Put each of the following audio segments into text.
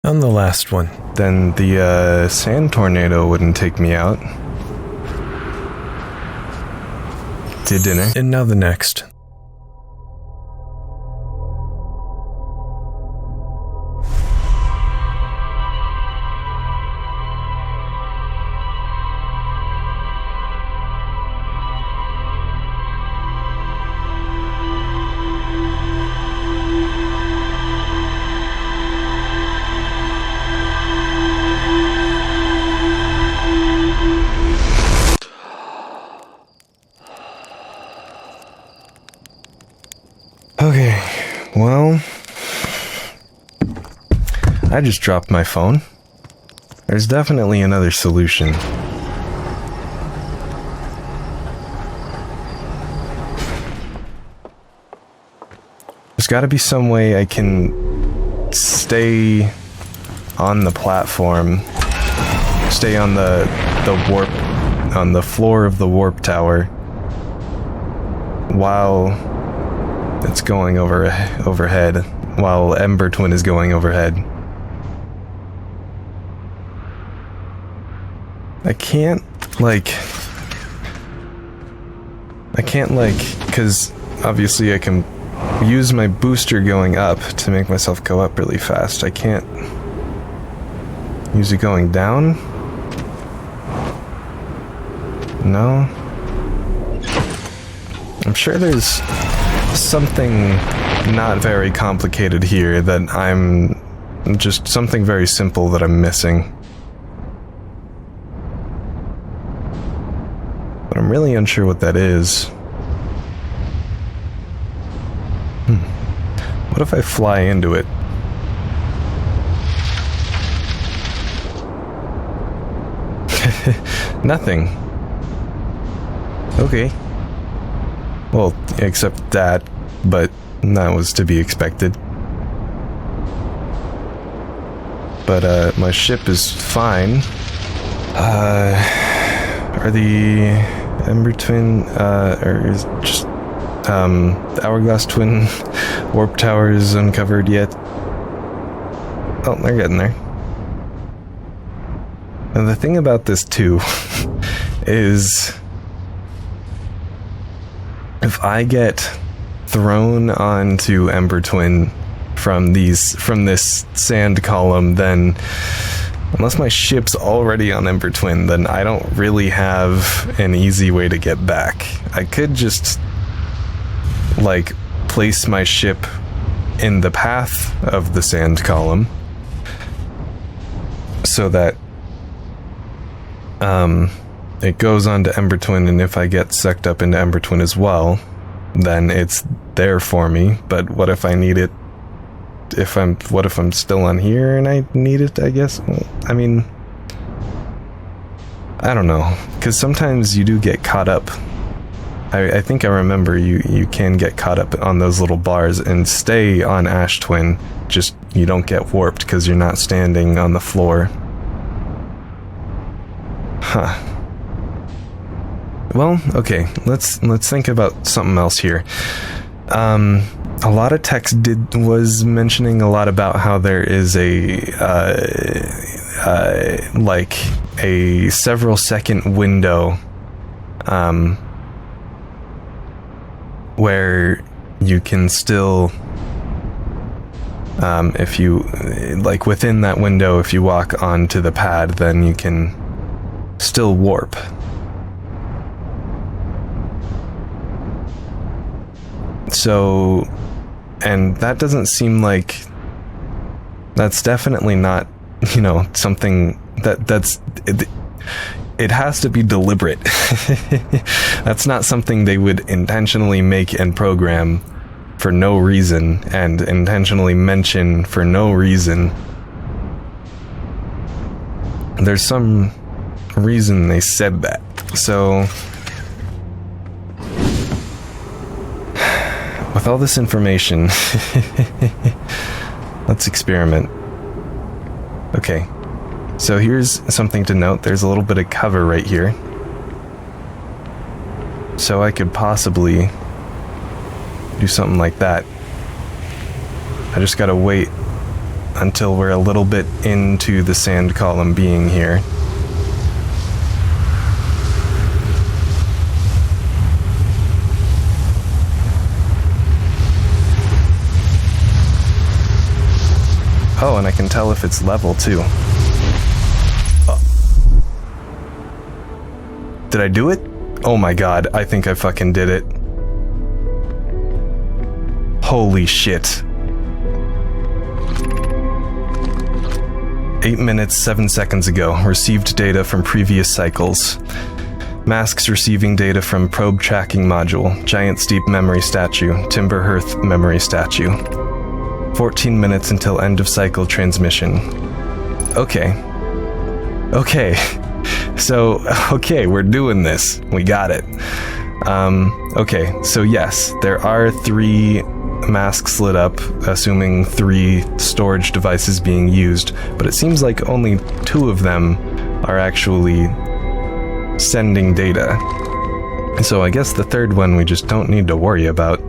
On the last one. Then the sand tornado wouldn't take me out. Didn't it? And now the next. Okay, well, I just dropped my phone. There's definitely another solution. There's gotta be some way I can stay on the platform, stay on the warp, on the floor of the warp tower, while it's going overhead, while Ember Twin is going overhead. I can't, because obviously I can use my booster going up to make myself go up really fast. I can't use it going down? No? I'm sure there's something not very complicated here that just something very simple that I'm missing. But I'm really unsure what that is. What if I fly into it? Nothing. Okay. Well, except that, but that was to be expected. But, my ship is fine. Are the Ember Twin, or is just, the Hourglass Twin warp towers uncovered yet? Oh, they're getting there. And the thing about this, too, is if I get thrown onto Ember Twin from this sand column, then unless my ship's already on Ember Twin, then I don't really have an easy way to get back. I could just place my ship in the path of the sand column so that it goes on to Ember Twin, and if I get sucked up into Ember Twin as well, then it's there for me. But what if I need it? What if I'm still on here and I need it, I guess? Well, I mean, I don't know, because sometimes you do get caught up. I think I remember you can get caught up on those little bars and stay on Ash Twin, just you don't get warped because you're not standing on the floor. Huh. Well, okay, let's think about something else here. A lot of text was mentioning a lot about how there is a several second window where you can still if you within that window, if you walk onto the pad, then you can still warp. So, and that doesn't seem like that's definitely not, something it has to be deliberate. That's not something they would intentionally make and program for no reason and intentionally mention for no reason. There's some reason they said that. So, with all this information, let's experiment. Okay, so here's something to note. There's a little bit of cover right here. So I could possibly do something like that. I just gotta wait until we're a little bit into the sand column being here. Oh, and I can tell if it's level, too. Oh. Did I do it? Oh my god, I think I fucking did it. Holy shit. 8 minutes, 7 seconds ago, received data from previous cycles. Masks receiving data from probe tracking module, giant steep memory statue, timber hearth memory statue. 14 minutes until end of cycle transmission. Okay. Okay. So, okay, we're doing this. We got it. Okay, so yes, there are 3 masks lit up, assuming 3 storage devices being used, but it seems like only 2 of them are actually sending data. So I guess the 3rd one we just don't need to worry about.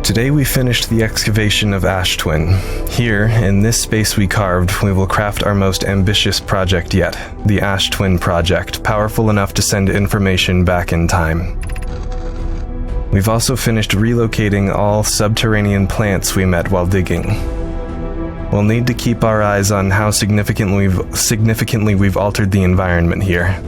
Today we finished the excavation of Ash Twin. Here, in this space we carved, we will craft our most ambitious project yet, the Ash Twin Project, powerful enough to send information back in time. We've also finished relocating all subterranean plants we met while digging. We'll need to keep our eyes on how significantly we've altered the environment here.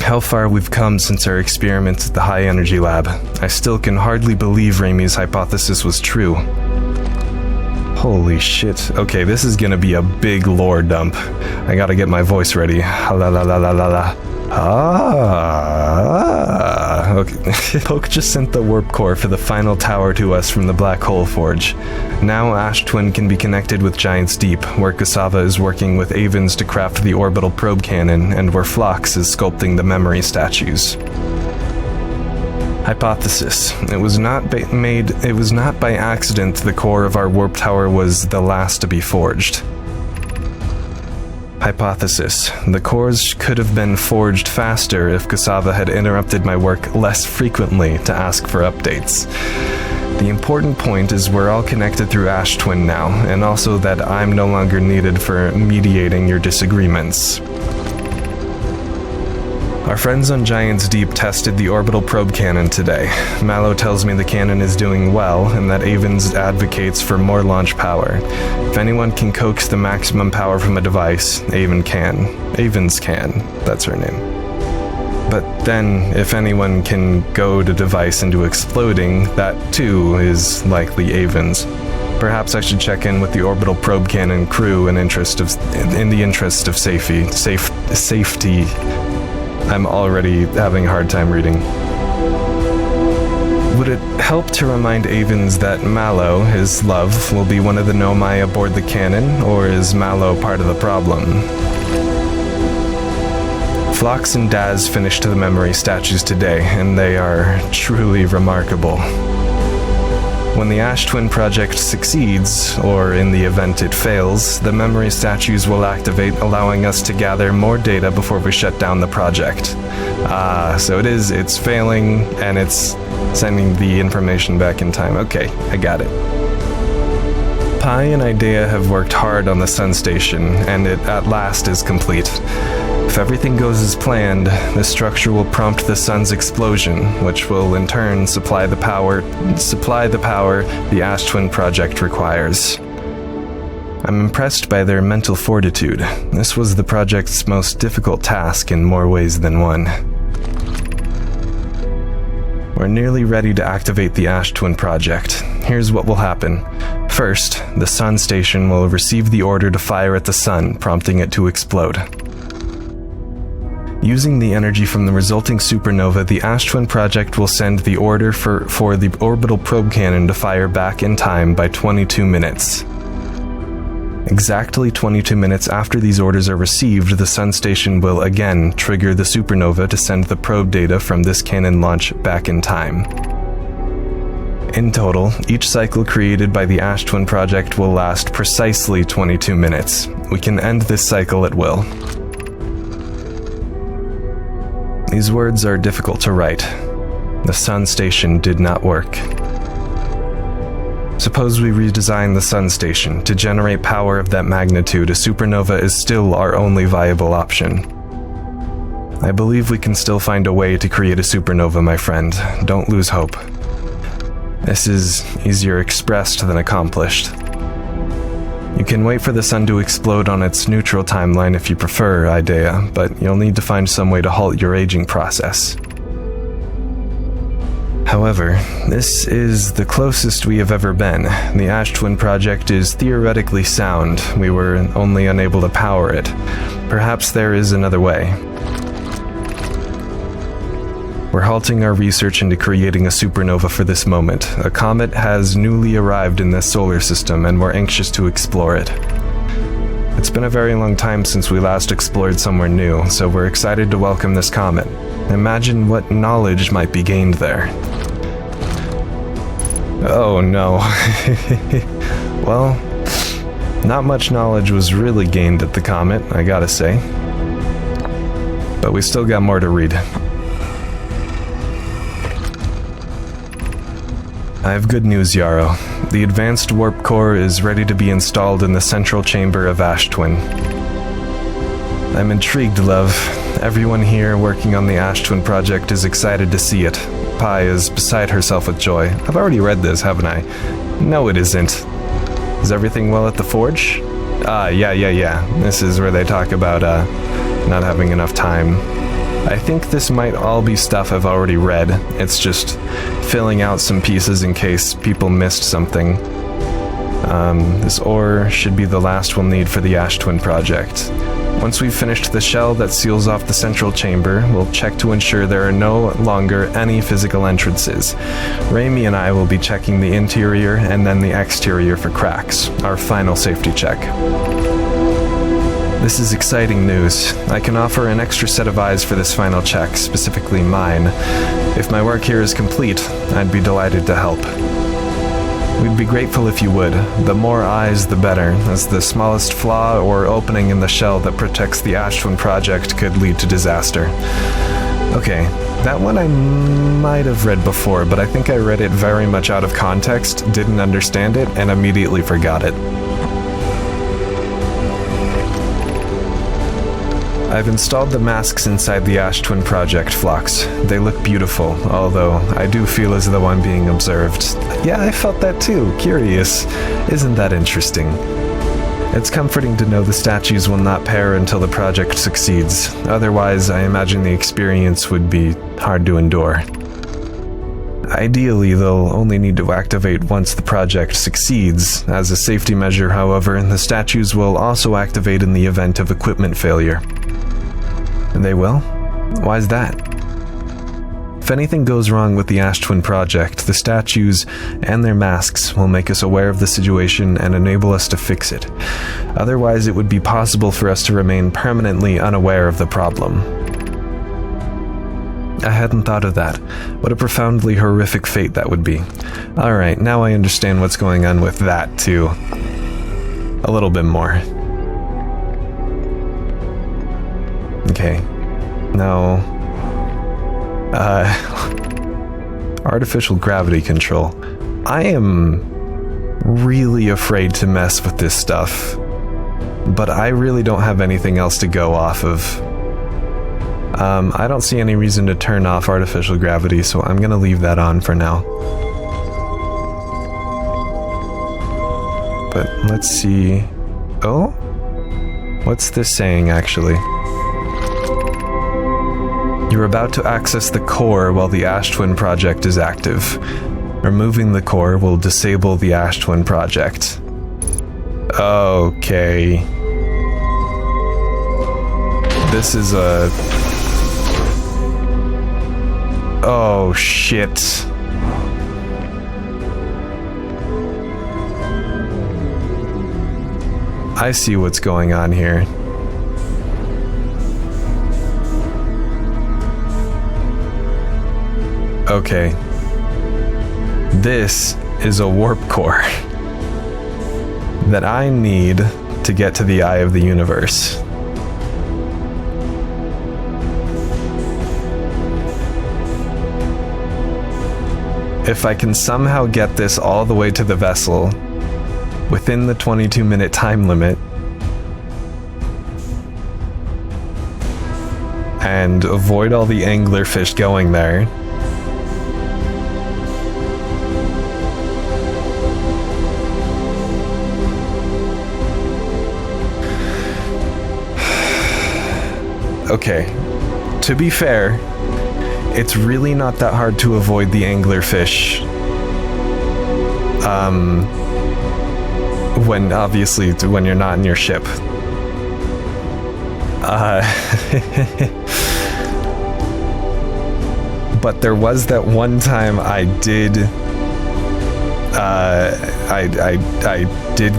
How far we've come since our experiments at the High Energy Lab. I still can hardly believe Ramey's hypothesis was true. Holy shit. Okay, this is gonna be a big lore dump. I gotta get my voice ready. La la la la la la. Ah. Okay. Poke just sent the warp core for the final tower to us from the Black Hole Forge. Now Ash Twin can be connected with Giant's Deep, where Cassava is working with Avens to craft the orbital probe cannon, and where Phlox is sculpting the memory statues. Hypothesis. It was not by accident the core of our warp tower was the last to be forged. Hypothesis. The cores could have been forged faster if Cassava had interrupted my work less frequently to ask for updates. The important point is we're all connected through Ash Twin now, and also that I'm no longer needed for mediating your disagreements. Our friends on Giant's Deep tested the orbital probe cannon today. Mallow tells me the cannon is doing well, and that Avens advocates for more launch power. If anyone can coax the maximum power from a device, Avens can. That's her name. But then, if anyone can goad a device into exploding, that too is likely Avens. Perhaps I should check in with the orbital probe cannon crew in the interest of safety. I'm already having a hard time reading. Would it help to remind Avens that Mallow, his love, will be one of the Nomai aboard the cannon, or is Mallow part of the problem? Phlox and Daz finished the memory statues today, and they are truly remarkable. When the Ash Twin project succeeds, or in the event it fails, the memory statues will activate, allowing us to gather more data before we shut down the project. So it's failing, and it's sending the information back in time. Okay, I got it. Pi and Idea have worked hard on the Sun Station, and it at last is complete. If everything goes as planned, this structure will prompt the sun's explosion, which will in turn supply the power the Ash Twin project requires. I'm impressed by their mental fortitude. This was the project's most difficult task in more ways than one. We're nearly ready to activate the Ash Twin project. Here's what will happen. First, the Sun Station will receive the order to fire at the sun, prompting it to explode. Using the energy from the resulting supernova, the Ash Twin project will send the order for the orbital probe cannon to fire back in time by 22 minutes. Exactly 22 minutes after these orders are received, the Sun Station will again trigger the supernova to send the probe data from this cannon launch back in time. In total, each cycle created by the Ash Twin project will last precisely 22 minutes. We can end this cycle at will. These words are difficult to write. The sun station did not work. Suppose we redesign the sun station. To generate power of that magnitude, a supernova is still our only viable option. I believe we can still find a way to create a supernova, my friend. Don't lose hope. This is easier expressed than accomplished. You can wait for the sun to explode on its neutral timeline if you prefer, Idea, but you'll need to find some way to halt your aging process. However, this is the closest we have ever been. The Ash Twin project is theoretically sound. We were only unable to power it. Perhaps there is another way. We're halting our research into creating a supernova for this moment. A comet has newly arrived in this solar system, and we're anxious to explore it. It's been a very long time since we last explored somewhere new, so we're excited to welcome this comet. Imagine what knowledge might be gained there. Oh no. Well, not much knowledge was really gained at the comet, I gotta say. But we still got more to read. I have good news, Yarrow. The advanced warp core is ready to be installed in the central chamber of Ash Twin. I'm intrigued, love. Everyone here working on the Ash Twin project is excited to see it. Pi is beside herself with joy. I've already read this, haven't I? No, it isn't. Is everything well at the forge? Yeah. This is where they talk about, not having enough time. I think this might all be stuff I've already read. It's just filling out some pieces in case people missed something. This ore should be the last we'll need for the Ash Twin project. Once we've finished the shell that seals off the central chamber, we'll check to ensure there are no longer any physical entrances. Raimi and I will be checking the interior and then the exterior for cracks, our final safety check. This is exciting news. I can offer an extra set of eyes for this final check, specifically mine. If my work here is complete, I'd be delighted to help. We'd be grateful if you would. The more eyes, the better, as the smallest flaw or opening in the shell that protects the Ash Twin project could lead to disaster. Okay, that one I might have read before, but I think I read it very much out of context, didn't understand it, and immediately forgot it. I've installed the masks inside the Ash Twin project, Phlox. They look beautiful, although I do feel as though I'm being observed. Yeah, I felt that too. Curious. Isn't that interesting? It's comforting to know the statues will not pair until the project succeeds. Otherwise, I imagine the experience would be hard to endure. Ideally, they'll only need to activate once the project succeeds. As a safety measure, however, the statues will also activate in the event of equipment failure. They will? Why's that? If anything goes wrong with the Ash Twin project, the statues and their masks will make us aware of the situation and enable us to fix it. Otherwise, it would be possible for us to remain permanently unaware of the problem. I hadn't thought of that. What a profoundly horrific fate that would be. Alright, now I understand what's going on with that, too. A little bit more. Okay. Now... artificial gravity control. I am really afraid to mess with this stuff, but I really don't have anything else to go off of. I don't see any reason to turn off artificial gravity, so I'm gonna leave that on for now. But let's see... Oh? What's this saying, actually? You're about to access the core while the Ash Twin project is active. Removing the core will disable the Ash Twin project. Okay. This is a... Oh, shit. I see what's going on here. Okay. This is a warp core that I need to get to the eye of the universe. if I can somehow get this all the way to the vessel within the 22-minute time limit and avoid all the anglerfish going there, okay, to be fair, it's really not that hard to avoid the anglerfish. When you're not in your ship. But there was that one time I did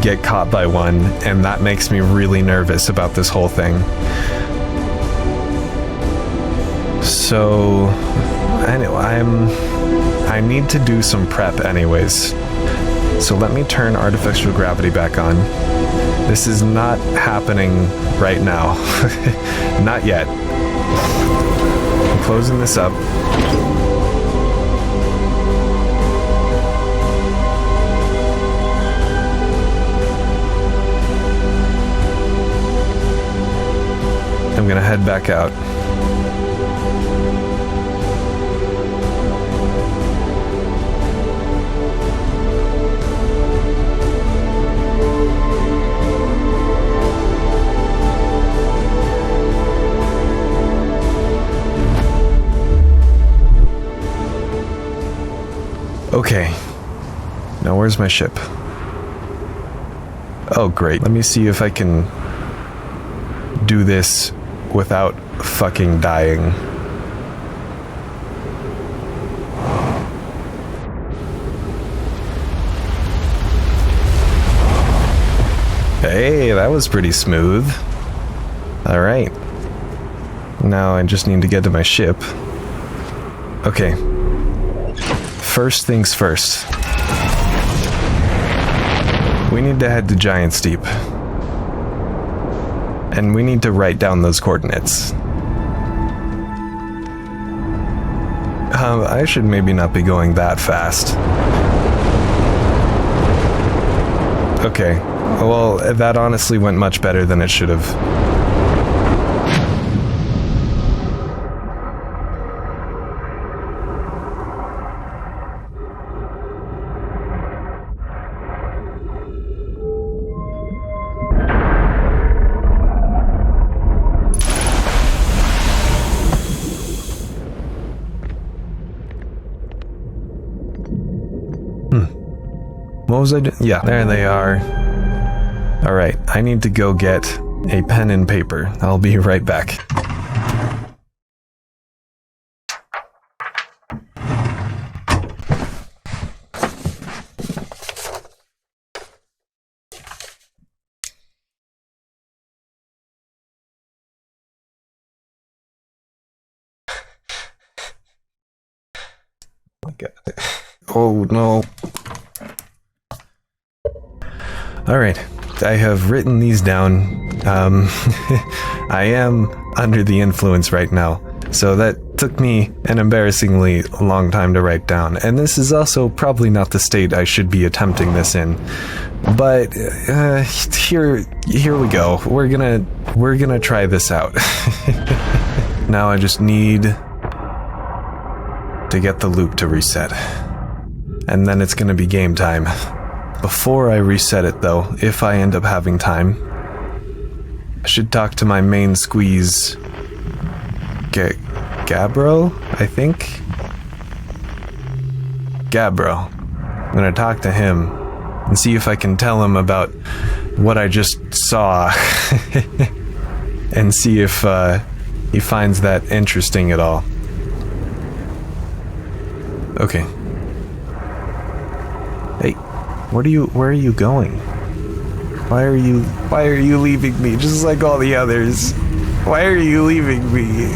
get caught by one, and that makes me really nervous about this whole thing. So, anyway, I need to do some prep anyways. So let me turn artificial gravity back on. This is not happening right now. Not yet. I'm closing this up. I'm gonna head back out. Okay, now where's my ship? Oh great, let me see if I can do this without fucking dying. Hey, that was pretty smooth. Alright. Now I just need to get to my ship. Okay. First things first. We need to head to Giant Steep. And we need to write down those coordinates. I should maybe not be going that fast. Okay. Well, that honestly went much better than it should have. What was I doing? Yeah, there they are. Alright, I need to go get a pen and paper. I'll be right back. Oh no. Alright, I have written these down. I am under the influence right now, so that took me an embarrassingly long time to write down, and this is also probably not the state I should be attempting this in. But here we go. We're gonna try this out. Now I just need to get the loop to reset, and then it's gonna be game time. Before I reset it though, if I end up having time, I should talk to my main squeeze, Gabbro, I think? Gabbro. I'm gonna talk to him and see if I can tell him about what I just saw and see if he finds that interesting at all. Okay. Hey. Where are you going? Why are you leaving me just like all the others? Why are you leaving me?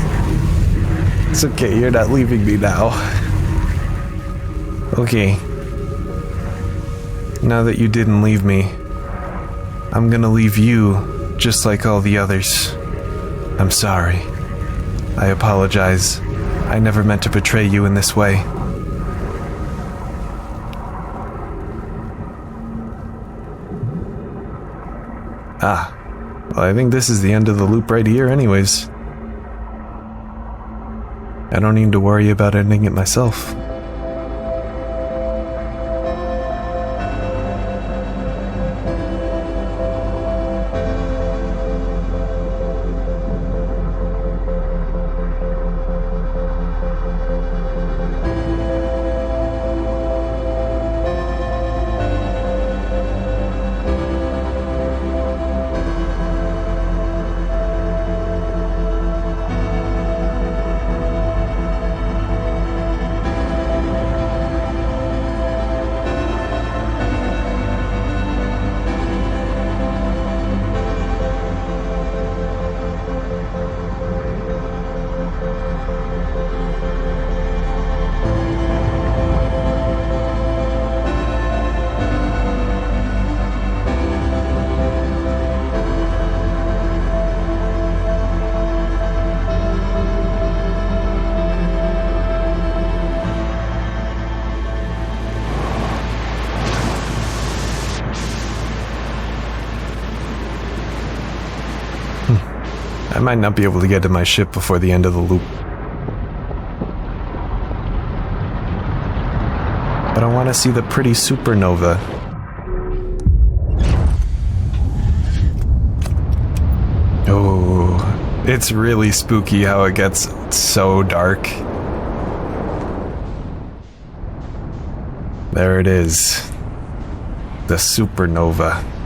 It's okay, you're not leaving me now. Okay. Now that you didn't leave me, I'm gonna leave you just like all the others. I'm sorry. I apologize. I never meant to betray you in this way. Well, I think this is the end of the loop right here anyways. I don't need to worry about ending it myself. I might not be able to get to my ship before the end of the loop. But I want to see the pretty supernova. Oh, it's really spooky how it gets so dark. There it is. The supernova.